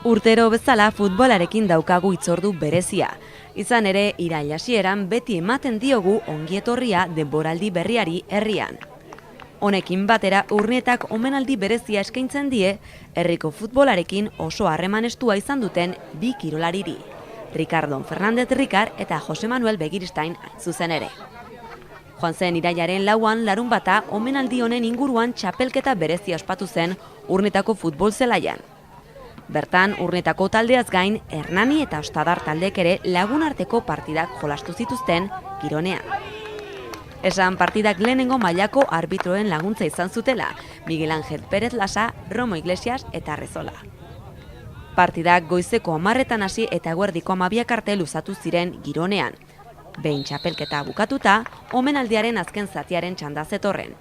Urtero bezala futbolarekin daukagu hitzordu berezia. Izan ere, irail hasieran beti ematen diogu ongietorria denboraldi berriari herrian. Honekin batera Urnietak omenaldi berezia eskaintzen die herriko futbolarekin oso harreman estua izan duten bi kirolariri. Ricardo Fernández Ricard eta Jose Manuel Begiristain zuzen ere. Joan zen irailaren 4an larunbata omenaldi honen inguruan txapelketa berezia ospatu zen Urnietako futbol zelaian. Bertan, Urnietako taldeaz gain, Hernani eta Ostadar taldeek ere lagunarteko partidak jolastu zituzten Gironean. Esan partidak lehenengo mailako arbitroen laguntza izan zutela, Miguel Ángel Pérez Lasa, Romo Iglesias eta Rezola. Partidak goizeko 10etan hasi eta eguerdiko 12 arte luzatu ziren Gironean. Behin txapelketa bukatuta, omenaldiaren azken zatiaren txanda zetorren.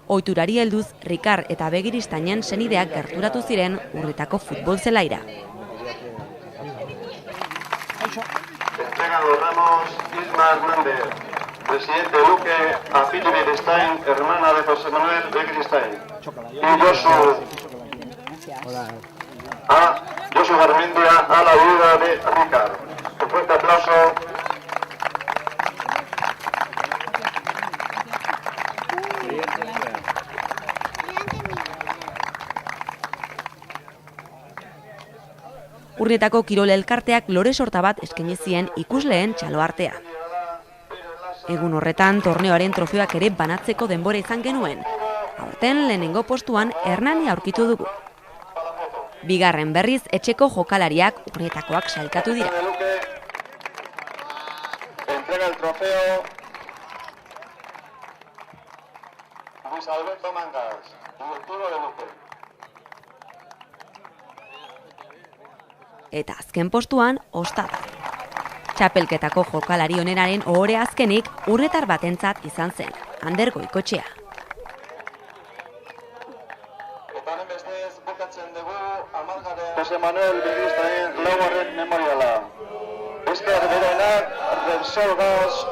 Ohiturari helduz, Ricard eta Begiristainen senideak gerturatu ziren Urnietako futbol zelaira. Entrega los ramos Isma Hernández, presidente Luque, a Pili Begiristain, hermana de José Manuel Begiristain. Y Josu Garmendia a la viuda de Ricard. Un fuerte aplauso. Urnietako kirol elkarteak lore sorta bat eskaini zien ikusleen txaloartea. Egun horretan torneoaren trofeoak ere banatzeko denbora izan genuen. Aurten lehenengo postuan Hernani aurkitu dugu. Bigarren berriz etxeko jokalariak Urnietakoak sailkatu dira. Entrega el trofeo Luis Alberto Mangas, directivo de Luque. Eta azken postuan, Ostadar. Txapelketako jokalari onenaren ohore azkenik urnietar batentzat izan zen, Ander Goikotxea. Eta honen bestez bukatzen dugu amargaren Jose Manuel Begiristain 4. memoriala. Esker berenak, Repsol Gas,